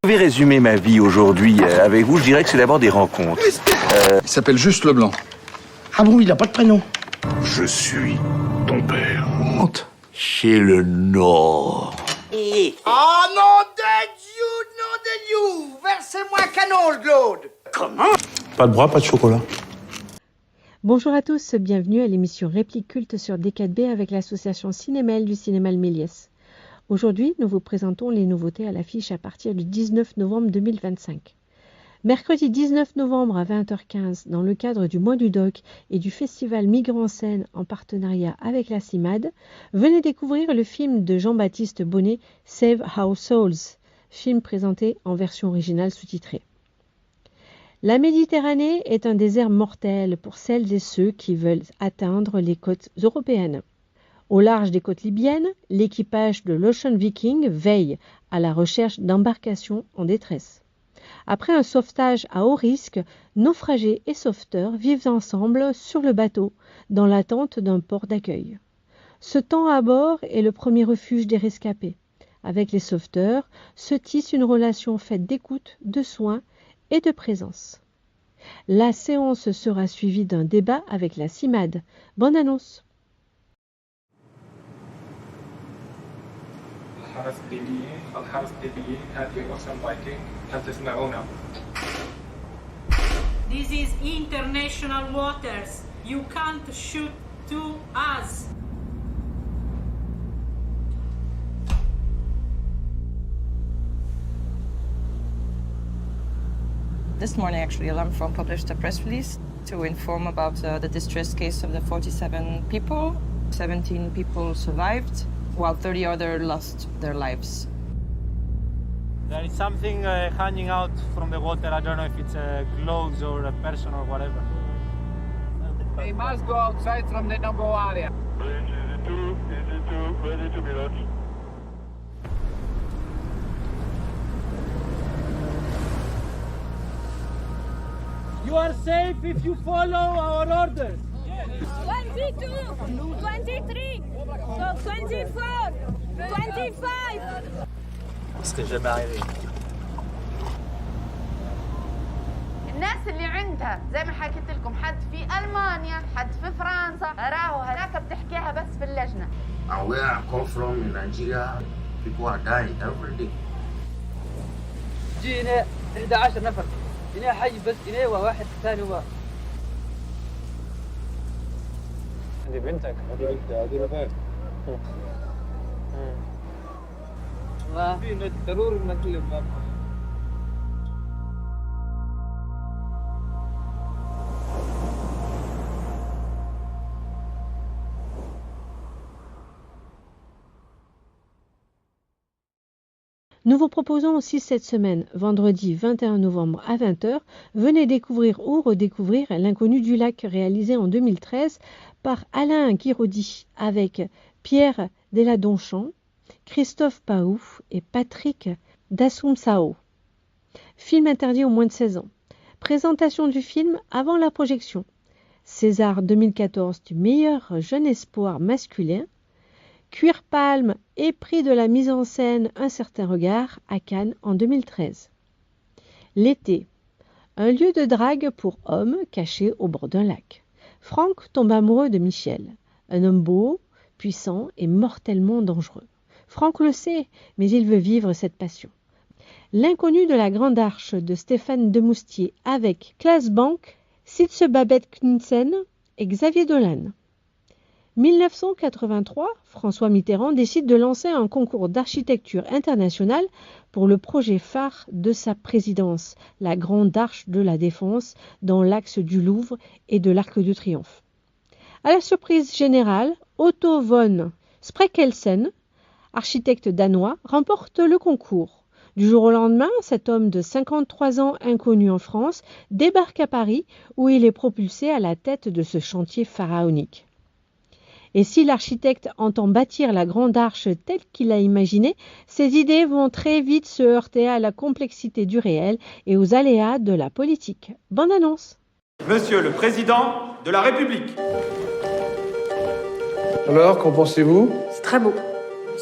Je vais résumer ma vie aujourd'hui avec vous. Je dirais que c'est d'abord des rencontres. Il s'appelle juste Leblanc. Ah bon, il a pas de prénom? Je suis ton père. Honte. Chez le Nord. Ah non de Dieu, versez-moi un canon, le Claude. Comment? Pas de bras, pas de chocolat. Bonjour à tous, bienvenue à l'émission Réplique culte sur D4B avec l'association Cinémel du Cinéma Le Méliès. Aujourd'hui, nous vous présentons les nouveautés à l'affiche à partir du 19 novembre 2025. Mercredi 19 novembre à 20h15, dans le cadre du Mois du Doc et du festival Migrants en scène en partenariat avec la CIMAD, venez découvrir le film de Jean-Baptiste Bonnet, Save Our Souls, film présenté en version originale sous-titrée. La Méditerranée est un désert mortel pour celles et ceux qui veulent atteindre les côtes européennes. Au large des côtes libyennes, l'équipage de l'Ocean Viking veille à la recherche d'embarcations en détresse. Après un sauvetage à haut risque, naufragés et sauveteurs vivent ensemble sur le bateau, dans l'attente d'un port d'accueil. Ce temps à bord est le premier refuge des rescapés. Avec les sauveteurs se tisse une relation faite d'écoute, de soins et de présence. La séance sera suivie d'un débat avec la CIMAD. Bonne annonce! الحرس الليبيين الحرس الليبيين هذه أوشن فايكنج هل تسمعونا؟ This is international waters. You can't shoot to us. This morning, actually, Alarm Phone published a press release to inform about the distress case of the 47 people. 17 people survived, while 30 others lost their lives. There is something hanging out from the water. I don't know if it's clothes or a person or whatever. They must go outside from the number area. Ready to be launched. You are safe if you follow our orders. 22, 23, 24, 25. C'était jamais arrivé. الناس اللي عندها زي ما حكيت لكم حد في ألمانيا حد في فرنسا راهو هناك بتحكيها بس في اللجنة. And where I come from in Nigeria, people are dying every day. جينا 11 نفر. جينا حي بس جينا وواحد ثاني هو. هذه بنتك. هذه بنتك. ما في ضروري نكلم بابا. Nous vous proposons aussi cette semaine, vendredi 21 novembre à 20h, venez découvrir ou redécouvrir L'inconnu du lac réalisé en 2013 par Alain Guiraudy avec Pierre Deladonchamp, Christophe Paouf et Patrick Dassoumsao. Film interdit aux moins de 16 ans. Présentation du film avant la projection. César 2014 du meilleur jeune espoir masculin. Cuir Palme et prix de la mise en scène Un certain regard à Cannes en 2013. L'été. Un lieu de drague pour hommes caché au bord d'un lac. Franck tombe amoureux de Michel, un homme beau, puissant et mortellement dangereux. Franck le sait, mais il veut vivre cette passion. L'inconnu de la Grande Arche de Stéphane Demoustier avec Claes Bank, Sitze Babette Knudsen et Xavier Dolan. 1983, François Mitterrand décide de lancer un concours d'architecture internationale pour le projet phare de sa présidence, la Grande Arche de la Défense dans l'axe du Louvre et de l'Arc de Triomphe. À la surprise générale, Otto von Spreckelsen, architecte danois, remporte le concours. Du jour au lendemain, cet homme de 53 ans inconnu en France débarque à Paris où il est propulsé à la tête de ce chantier pharaonique. Et si l'architecte entend bâtir la Grande Arche telle qu'il l'a imaginée, ses idées vont très vite se heurter à la complexité du réel et aux aléas de la politique. Bonne annonce! Monsieur le Président de la République. Alors, qu'en pensez-vous? C'est très beau.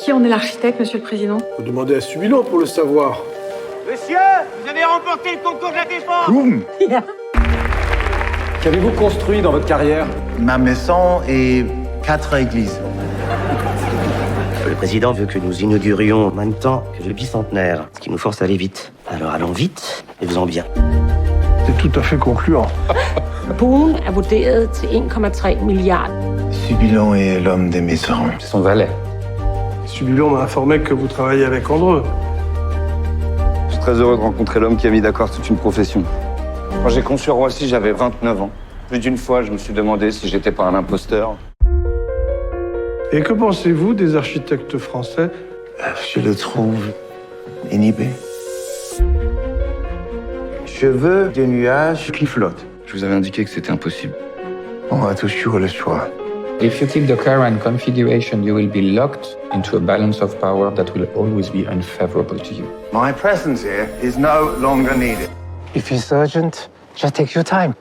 Qui en est l'architecte, Monsieur le Président? Vous demandez à Subilo pour le savoir. Monsieur, vous avez remporté le concours de la défense. Qu'avez-vous construit dans votre carrière? Ma maison et 4 églises. Le président veut que nous inaugurions en même temps que le bicentenaire, ce qui nous force à aller vite. Alors allons vite et faisons bien. C'est tout à fait concluant. Buen er vurderet til 1,3 milliarder. Subilon est l'homme des maisons. C'est son valet. Subilon m'a informé que vous travaillez avec Andreu. Je suis très heureux de rencontrer l'homme qui a mis d'accord toute une profession. Quand j'ai conçu Roissy, j'avais 29 ans. Plus d'une fois, je me suis demandé si j'étais pas un imposteur. Et que pensez-vous des architectes français? Je le trouve inhibé. Je veux des nuages qui flottent. Je vous avais indiqué que c'était impossible. On a toujours le choix. If you keep the current configuration, you will be locked into a balance of power that will always be unfavorable to you. My presence here is no longer needed. If it's urgent, just take your time.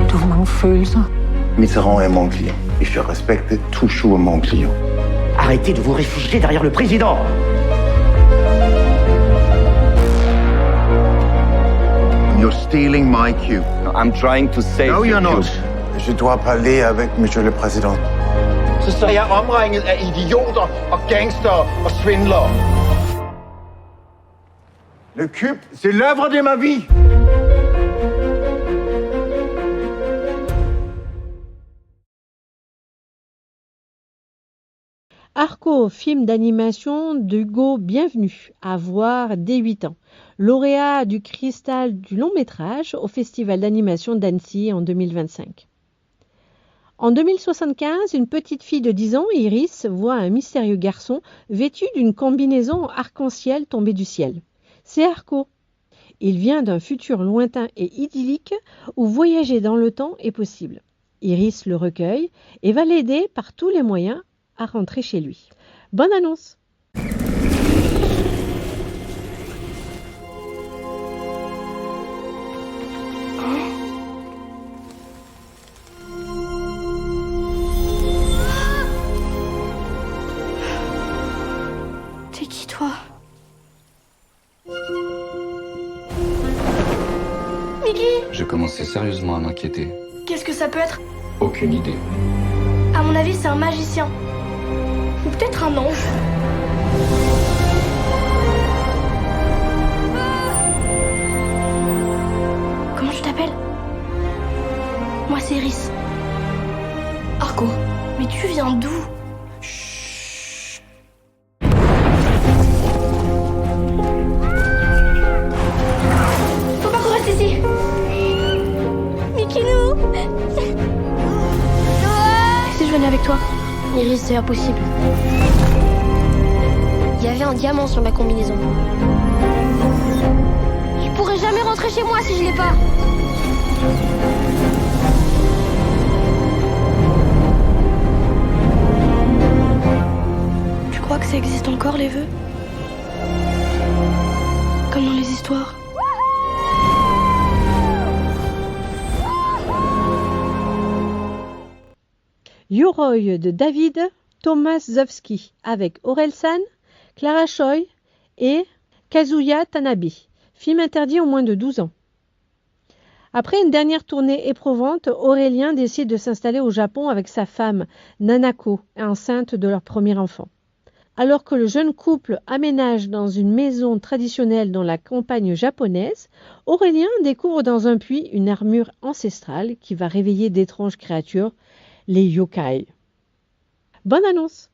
Du har mange følelser. Mitterrand est mon client et je respecte toujours mon client. Arrêtez de vous réfugier derrière le président. You're stealing my cue. I'm trying to save No, you're your not. cue. Je dois parler avec Monsieur le Président. Så står jeg omringet af idioter og gangster og svindlere. Le CUP, c'est l'œuvre de ma vie. Arco, film d'animation d'Hugo Bienvenu, à voir dès 8 ans. Lauréat du Cristal du long métrage au Festival d'animation d'Annecy en 2025. En 2075, une petite fille de 10 ans, Iris, voit un mystérieux garçon vêtu d'une combinaison arc-en-ciel tombée du ciel. C'est Arco. Il vient d'un futur lointain et idyllique où voyager dans le temps est possible. Iris le recueille et va l'aider par tous les moyens à rentrer chez lui. Bonne annonce! T'es qui, toi? Mickey? J'ai commencé sérieusement à m'inquiéter. Qu'est-ce que ça peut être? Aucune idée. À mon avis, c'est un magicien. Ou peut-être un ange. Comment tu t'appelles? Moi, c'est Iris. Arco, mais tu viens d'où? Faut pas qu'on reste ici. Mikinou. Si je venais avec toi? Iris, c'est impossible. Il y avait un diamant sur ma combinaison. Je pourrais jamais rentrer chez moi si je l'ai pas. Tu crois que ça existe encore, les vœux? Comme dans les histoires. Yoroi de David Tomaszewski avec Aurel San, Clara Choi et Kazuya Tanabe. Film interdit aux moins de 12 ans. Après une dernière tournée éprouvante, Aurélien décide de s'installer au Japon avec sa femme Nanako, enceinte de leur premier enfant. Alors que le jeune couple aménage dans une maison traditionnelle dans la campagne japonaise, Aurélien découvre dans un puits une armure ancestrale qui va réveiller d'étranges créatures, les yokai. Bonne annonce!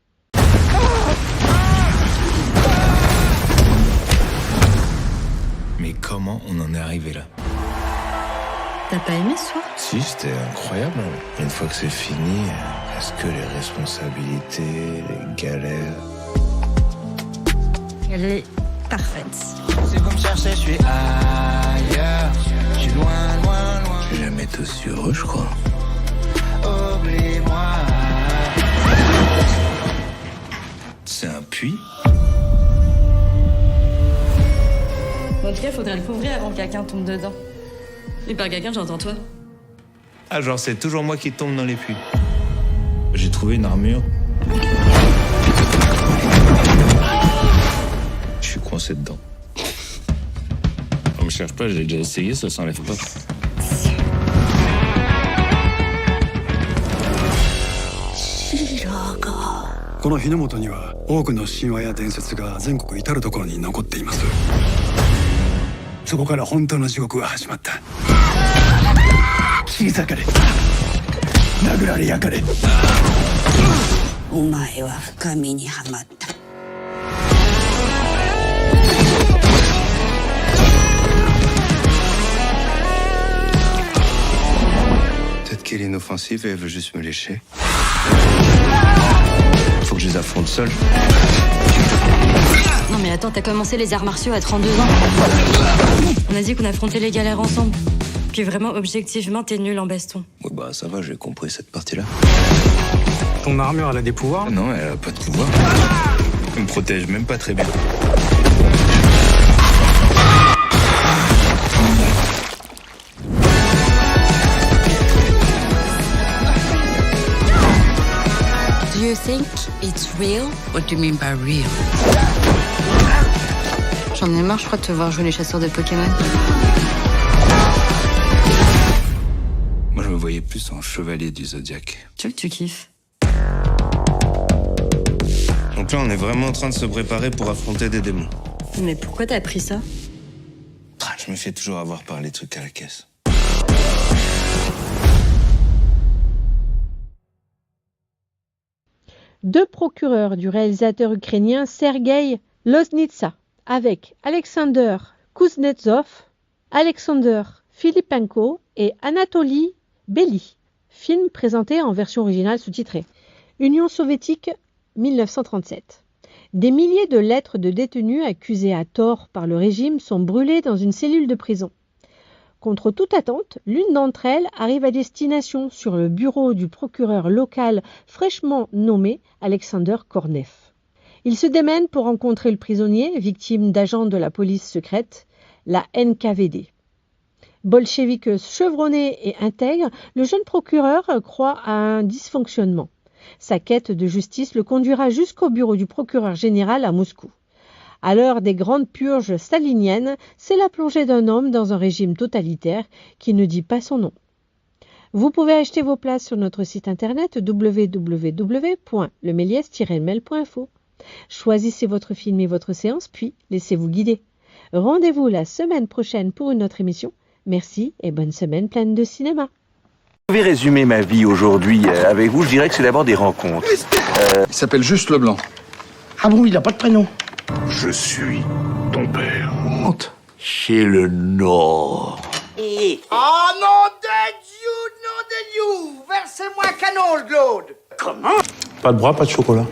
Mais comment on en est arrivé là? T'as pas aimé ce soir? Si, c'était incroyable. Une fois que c'est fini, est-ce que les responsabilités, les galères... Elle est parfaite. Si vous me cherchez, je suis ailleurs. Je suis loin, loin, loin. J'ai jamais été aussi heureux, je crois. Oublie-moi. C'est un puits? En tout cas, faudrait le couvrir avant que quelqu'un tombe dedans. Et par quelqu'un, j'entends toi. Ah, genre, c'est toujours moi qui tombe dans les puits. J'ai trouvé une armure foncer dedans. On me cherche pas, j'ai déjà essayé, ça s'enlève pas. Shiraga. この日の本には多くの神話や伝説が全国至る所に残っています。そこから本当の地獄が始まった。切り裂かれ、殴られ焼かれ。お前は深みにはまった。Peut-être qu'elle est inoffensive et elle veut juste me lécher. Faut que je les affronte seul. Non mais attends, t'as commencé les arts martiaux à 32 ans. On a dit qu'on affrontait les galères ensemble. Puis vraiment, objectivement, t'es nul en baston. Ouais, bah ça va, j'ai compris cette partie-là. Ton armure, elle a des pouvoirs? Non, elle a pas de pouvoir. Elle me protège même pas très bien. Do you think it's real? What do you mean by real? J'en ai marre, je crois, de te voir jouer les chasseurs de Pokémon. Moi, je me voyais plus en chevalier du Zodiaque. Tu veux que tu kiffes? Donc là, on est vraiment en train de se préparer pour affronter des démons. Mais pourquoi t'as appris ça? Je me fais toujours avoir par les trucs à la caisse. Deux procureurs du réalisateur ukrainien Sergei Loznitsa avec Alexander Kuznetsov, Alexander Filipenko et Anatoly Belly. Film présenté en version originale sous-titrée. Union soviétique 1937. Des milliers de lettres de détenus accusés à tort par le régime sont brûlées dans une cellule de prison. Contre toute attente, l'une d'entre elles arrive à destination sur le bureau du procureur local fraîchement nommé Alexander Kornev. Il se démène pour rencontrer le prisonnier, victime d'agents de la police secrète, la NKVD. Bolchevique chevronné et intègre, le jeune procureur croit à un dysfonctionnement. Sa quête de justice le conduira jusqu'au bureau du procureur général à Moscou. À l'heure des grandes purges staliniennes, c'est la plongée d'un homme dans un régime totalitaire qui ne dit pas son nom. Vous pouvez acheter vos places sur notre site internet www.leméliès-mail.info. Choisissez votre film et votre séance, puis laissez-vous guider. Rendez-vous la semaine prochaine pour une autre émission. Merci et bonne semaine pleine de cinéma. Je vais résumer ma vie aujourd'hui avec vous. Je dirais que c'est d'abord des rencontres. Il s'appelle juste Leblanc. Ah bon, il n'a pas de prénom? Je suis ton père. Monte. Chez le Nord. Oh nom de Dieu, nom de Dieu! Versez-moi un canol, Claude! Pas de bras, pas de chocolat.